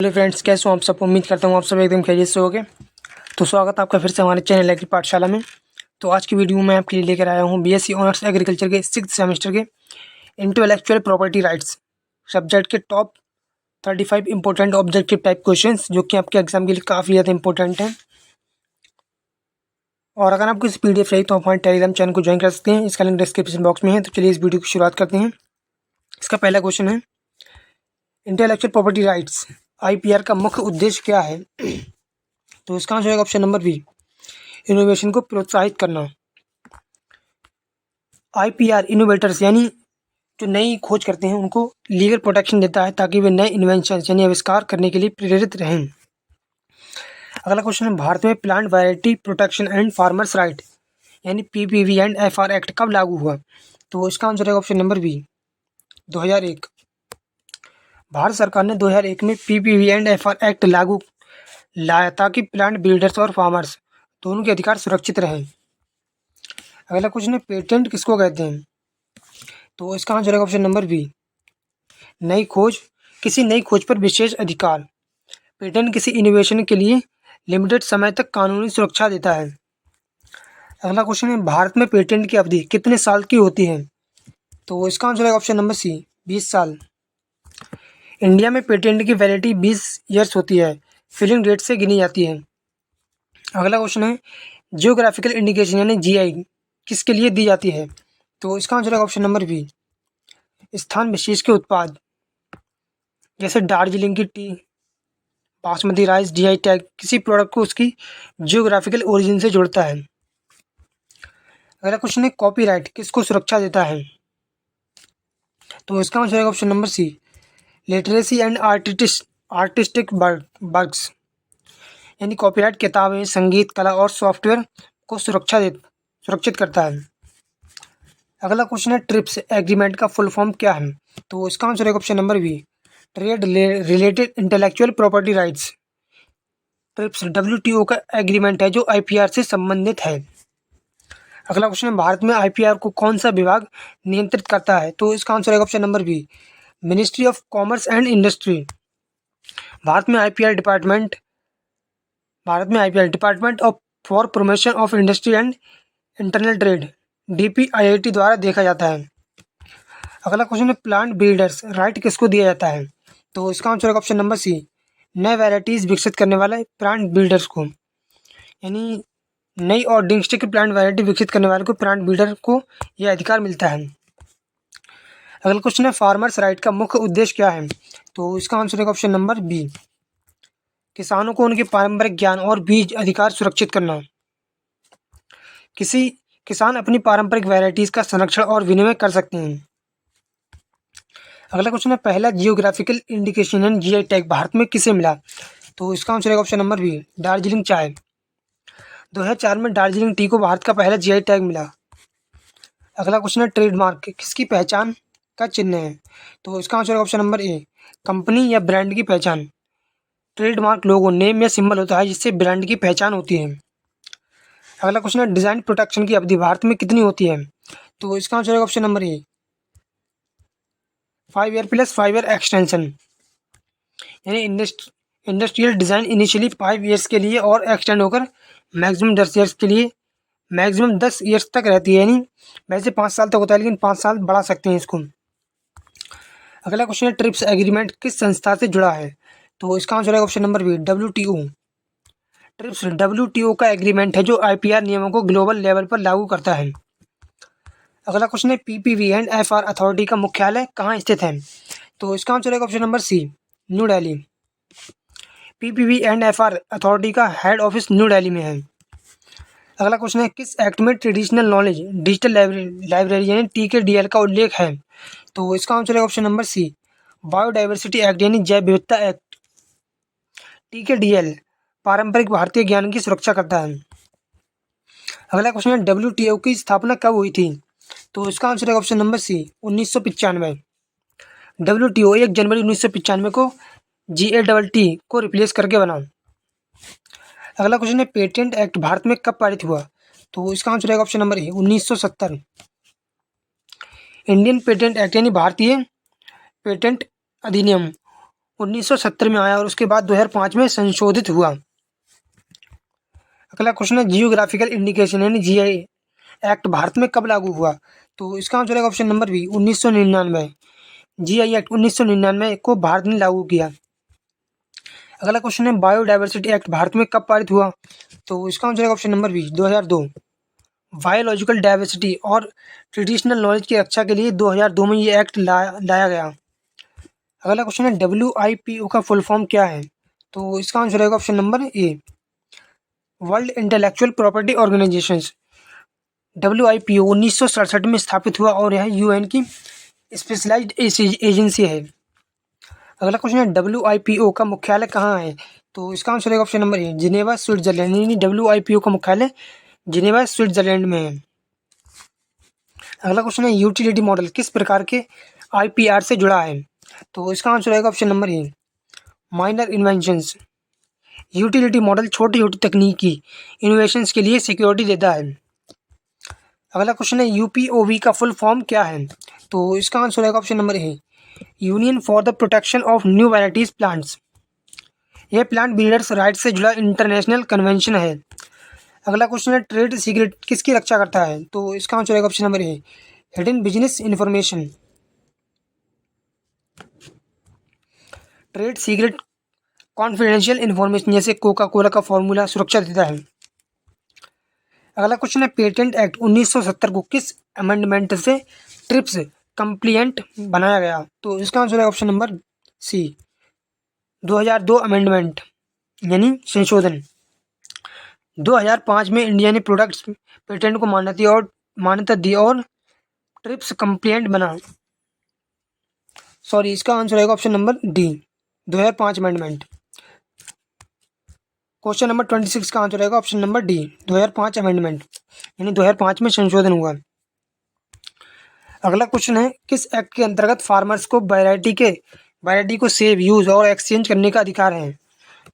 Hello friends, कैसे हो आप सब। उम्मीद करता हूँ आप सब एकदम खैरियत से होगे। तो स्वागत है आपका फिर से हमारे चैनल एग्री पाठशाला में। तो आज की वीडियो में आपके लिए लेकर आया हूँ बीएससी ऑनर्स एग्रीकल्चर के 6th सेमेस्टर के इंटेलेक्चुअल प्रॉपर्टी राइट्स सब्जेक्ट के top 35 important objective type questions जो कि आपके एग्जाम के लिए काफ़ी ज़्यादा इंपॉर्टेंट हैं। और अगर आपको इस PDF चाहिए तो आप हमारे टेलीग्राम चैनल को ज्वाइन कर सकते हैं, इसका लिंक डिस्क्रिप्शन बॉक्स में है। तो चलिए इस वीडियो की शुरुआत करते हैं। इसका पहला क्वेश्चन है, इंटेलेक्चुअल प्रॉपर्टी राइट्स IPR का मुख्य उद्देश्य क्या है। तो इसका आंसर होगा ऑप्शन नंबर बी, इनोवेशन को प्रोत्साहित करना। IPR इनोवेटर्स यानी जो नई खोज करते हैं उनको लीगल प्रोटेक्शन देता है ताकि वे नए इन्वेंशन यानी आविष्कार करने के लिए प्रेरित रहें। अगला क्वेश्चन है, भारत में plant variety protection and farmers right यानी PPV एंड FR एक्ट कब लागू हुआ। तो इसका आंसर है ऑप्शन नंबर बी, 2001। भारत सरकार ने 2001 में PPV एंड FR एक्ट लागू लाया ताकि प्लांट बिल्डर्स और फार्मर्स दोनों के अधिकार सुरक्षित रहें। अगला क्वेश्चन है, पेटेंट किसको कहते हैं। तो इसका आंसर है ऑप्शन नंबर बी, नई खोज। किसी नई खोज पर विशेष अधिकार। पेटेंट किसी इनोवेशन के लिए लिमिटेड समय तक कानूनी सुरक्षा देता है। अगला क्वेश्चन है, भारत में पेटेंट की अवधि कितने साल की होती है। तो इसका आंसर है ऑप्शन नंबर सी, 20 साल। इंडिया में पेटेंट की वैलिडिटी 20 ईयर्स होती है, फिलिंग डेट से गिनी जाती है। अगला क्वेश्चन है, जियोग्राफिकल इंडिकेशन यानी GI किसके लिए दी जाती है। तो इसका आंसर है ऑप्शन नंबर बी, स्थान विशेष के उत्पाद जैसे दार्जिलिंग की T, basmati rice. GI tag किसी प्रोडक्ट को उसकी जियोग्राफिकल ओरिजिन से जोड़ता है। अगला क्वेश्चन है, कॉपीराइट किसको सुरक्षा देता है। तो इसका आंसर है option number C, literacy and artistic works यानी कॉपीराइट किताबें, संगीत, कला और सॉफ्टवेयर को सुरक्षित करता है। अगला क्वेश्चन है, ट्रिप्स एग्रीमेंट का फुल फॉर्म क्या है। तो इसका आंसर है option number B, trade related intellectual property rights. TRIPS WTO का एग्रीमेंट है जो IPR से संबंधित है। अगला क्वेश्चन है, भारत में IPR को कौन सा विभाग नियंत्रित करता है। तो इसका आंसर है option number B, ministry of commerce and industry. भारत में IPR department of for promotion of industry and internal trade DPIIT द्वारा देखा जाता है। अगला क्वेश्चन है, प्लांट बिल्डर्स राइट किसको दिया जाता है। तो इसका आंसर है ऑप्शन नंबर सी, नए वैरायटीज विकसित करने वाले प्लांट बिल्डर्स को, यानी नई और डिस्टिंक्ट प्लांट वैरायटी विकसित करने वाले को प्लांट बिल्डर को यह अधिकार मिलता है। अगला क्वेश्चन है, फार्मर्स राइट का मुख्य उद्देश्य क्या है। तो इसका आंसर है ऑप्शन नंबर बी, किसानों को उनके पारंपरिक ज्ञान और बीज अधिकार सुरक्षित करना। किसान अपनी पारंपरिक वैरायटीज का संरक्षण और विनिमय कर सकते हैं। अगला क्वेश्चन है, पहला geographical indication and GI tag भारत में किसे मिला। तो इसका आंसर है ऑप्शन नंबर बी, दार्जिलिंग चाय। 2004 में दार्जिलिंग टी को भारत का पहला GI टैग मिला। अगला क्वेश्चन है, ट्रेडमार्क किसकी पहचान का चिन्ह है। तो इसका आंसर है ऑप्शन नंबर ए, कंपनी या ब्रांड की पहचान। ट्रेडमार्क लोगो, नेम या सिंबल होता है जिससे ब्रांड की पहचान होती है। अगला क्वेश्चन है, डिजाइन प्रोटेक्शन की अवधि भारत में कितनी होती है। तो इसका आंसर है option number A, 5 year plus 5 year extension, यानी इंडस्ट्रियल डिज़ाइन इनिशियली 5 ईयर्स के लिए और एक्सटेंड होकर मैक्सिमम 10 ईयर्स के लिए, मैक्सिमम 10 ईयर्स तक रहती है। यानी वैसे 5 साल तक होता है लेकिन 5 साल बढ़ा सकते हैं इसको। अगला क्वेश्चन है, ट्रिप्स एग्रीमेंट किस संस्था से जुड़ा है। तो इसका आंसर है option number B, WTO। TRIPS WTO का एग्रीमेंट है जो IPR नियमों को ग्लोबल लेवल पर लागू करता है। अगला क्वेश्चन है, PPV एंड FR अथॉरिटी का मुख्यालय कहाँ स्थित है। तो इसका आंसर है option number C, New Delhi. PPV and FR authority का हेड ऑफिस न्यू दिल्ली में है। अगला क्वेश्चन है, किस एक्ट में ट्रेडिशनल नॉलेज डिजिटल लाइब्रेरी यानी TKDL का उल्लेख है। तो इसका आंसर है option number C, biodiversity act यानी जैव विविधता एक्ट। TKDL पारंपरिक भारतीय ज्ञान की सुरक्षा करता है। अगला क्वेश्चन है, WTO की स्थापना कब हुई थी। तो इसका आंसर है ऑप्शन नंबर सी, 1995। WTO 1 जनवरी 1995 को GATT को रिप्लेस करके बना। अगला क्वेश्चन है, पेटेंट एक्ट भारत में कब पारित हुआ। तो इसका आंसर है option number A, 1970। Indian patent act यानी भारतीय पेटेंट अधिनियम 1970 में आया और उसके बाद 2005 में संशोधित हुआ। अगला क्वेश्चन है जियोग्राफिकल इंडिकेशन यानी जीआई एक्ट भारत में कब लागू हुआ? तो इसका आंसर है option number B 1999। GI act 1999 को भारत ने लागू किया। अगला क्वेश्चन है बायोडायवर्सिटी एक्ट भारत में कब पारित हुआ? तो इसका आंसर है option number B 2002। Biological diversity और ट्रेडिशनल नॉलेज की रक्षा के लिए 2002 में ये एक्ट लाया गया। अगला क्वेश्चन है WIPO का फुल फॉर्म क्या है? तो इसका आंसर है option number a world intellectual property organisations. WIPO 1967 में स्थापित हुआ और यह यूएन की स्पेशलाइज्ड एजेंसी है। अगला क्वेश्चन है WIPO का मुख्यालय कहाँ है? तो इसका आंसर है option number A Geneva Switzerland यानी WIPO का मुख्यालय जिनेवा स्विट्जरलैंड में है। अगला क्वेश्चन है यूटिलिटी मॉडल किस प्रकार के IPR से जुड़ा है? तो इसका आंसर है option number A minor inventions. Utility model छोटी छोटी तकनीकी इनोवेशंस के लिए सिक्योरिटी देता है। अगला क्वेश्चन है UPOV का फुल फॉर्म क्या है? तो इसका आंसर है option number A union for the protection of new varieties plants. यह प्लांट ब्रीडर्स राइट से जुड़ा इंटरनेशनल कन्वेंशन है। अगला क्वेश्चन है ट्रेड सीक्रेट किसकी रक्षा करता है? तो इसका आंसर है option number A hidden business information. Trade secret confidential information जैसे कोका कोला का फॉर्मूला सुरक्षा देता है। अगला क्वेश्चन है पेटेंट एक्ट 1970 को किस अमेंडमेंट से ट्रिप्स कंप्लिएंट बनाया गया? तो इसका आंसर है ऑप्शन नंबर सी 2002 अमेंडमेंट यानी संशोधन। 2005 में इंडिया ने प्रोडक्ट्स पेटेंट को मान्यता दी और ट्रिप्स कंप्लिएंट बना। सॉरी इसका आंसर है option number D 2005 amendment. Question number 26 का आंसर रहेगा ऑप्शन नंबर डी 2005 अमेंडमेंट यानी 2005 में संशोधन हुआ। अगला क्वेश्चन है किस एक्ट के अंतर्गत फार्मर्स को वैरायटी को सेव यूज और एक्सचेंज करने का अधिकार है?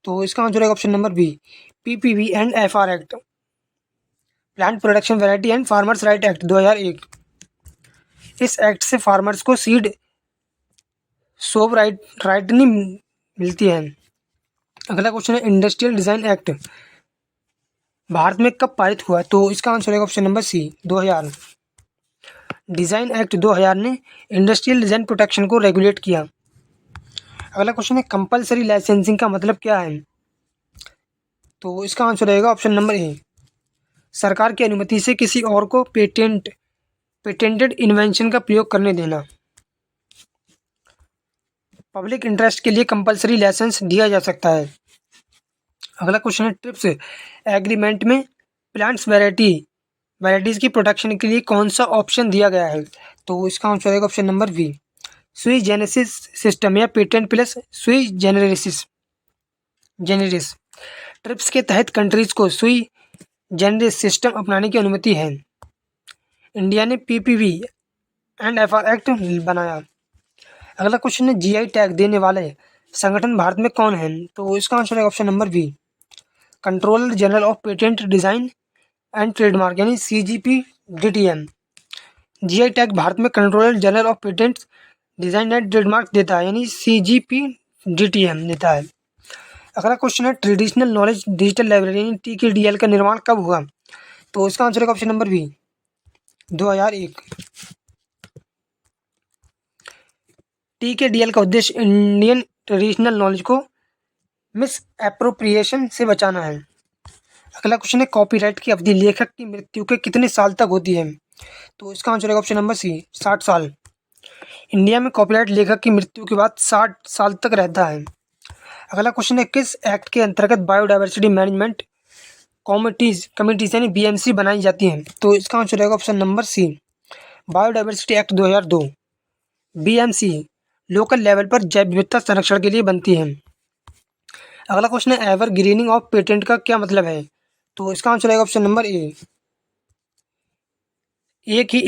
तो इसका आंसर है option number B PPV and FR act plant production variety and farmers right act 2001। इस एक्ट से फार्मर्स को सीड सोव राइट नहीं मिलती है। अगला क्वेश्चन है इंडस्ट्रियल डिज़ाइन एक्ट भारत में कब पारित हुआ? तो इसका आंसर है option number C 2000। Design act 2000 ने इंडस्ट्रियल डिज़ाइन प्रोटेक्शन को रेगुलेट किया। अगला क्वेश्चन है कंपलसरी लाइसेंसिंग का मतलब क्या है? तो इसका आंसर रहेगा ऑप्शन नंबर ए सरकार की अनुमति से किसी और को पेटेंटेड इन्वेंशन का प्रयोग करने देना। पब्लिक इंटरेस्ट के लिए कंपलसरी लाइसेंस दिया जा सकता है। अगला क्वेश्चन है ट्रिप्स एग्रीमेंट में प्लांट्स वैरायटीज़ की प्रोटेक्शन के लिए कौन सा ऑप्शन दिया गया है? तो इसका आंसर है ऑप्शन नंबर बी सुई जेनेसिस सिस्टम या पेटेंट प्लस सुई जेनेरिस। ट्रिप्स के तहत कंट्रीज को सुई जेनेरिस सिस्टम अपनाने की अनुमति है। इंडिया ने PPV एंड FR एक्ट बनाया। अगला क्वेश्चन है GI टैग देने वाले संगठन भारत में कौन है? तो इसका आंसर है option number B controller general of patent design and trademark यानी CGPDTM। GI टैग भारत में controller general of patent design and trademark देता है यानी CGPDTM देता है। अगला क्वेश्चन है ट्रेडिशनल नॉलेज डिजिटल लाइब्रेरी यानी TKDL का निर्माण कब हुआ? तो इसका आंसर है ऑप्शन नंबर बी 2001। TKDL का उद्देश्य इंडियन ट्रेडिशनल नॉलेज को मिस एप्रोप्रिएशन से बचाना है। अगला क्वेश्चन है कॉपीराइट की अवधि लेखक की मृत्यु के कितने साल तक होती है? तो इसका आंसर है ऑप्शन नंबर सी 60 साल। इंडिया में कॉपीराइट लेखक की मृत्यु के बाद 60 साल तक रहता है। अगला क्वेश्चन है किस एक्ट के अंतर्गत बायोडायवर्सिटी मैनेजमेंट कमिटीज यानी BMC बनाई जाती हैं? तो इसका आंसर रहेगा option number C biodiversity act 2002। BMC local level पर जैव विविधता संरक्षण के लिए बनती है। अगला क्वेश्चन है एवर ग्रीनिंग ऑफ पेटेंट का क्या मतलब है? तो इसका आंसर रहेगा ऑप्शन नंबर ए एक ही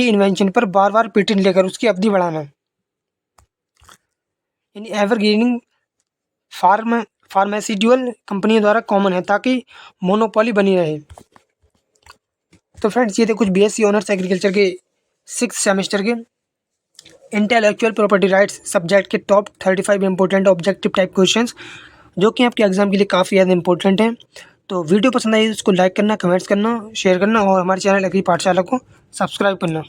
इन्वेंशन पर बार बार पेटेंट लेकर उसकी अवधि बढ़ाना यानी एवर ग्रीनिंग फार्मास्यूटिकल कंपनियों द्वारा कॉमन है ताकि मोनोपोली बनी रहे। तो फ्रेंड्स ये थे कुछ BSc ऑनर्स एग्रीकल्चर के 6th सेमेस्टर के इंटेलेक्चुअल प्रॉपर्टी राइट्स सब्जेक्ट के top 35 important objective type questions जो कि आपके एग्जाम के लिए काफ़ी ज़्यादा इंपॉर्टेंट हैं। तो वीडियो पसंद आई तो उसको लाइक करना, कमेंट्स करना, शेयर करना और हमारे चैनल एग्री पाठशाला को सब्सक्राइब करना।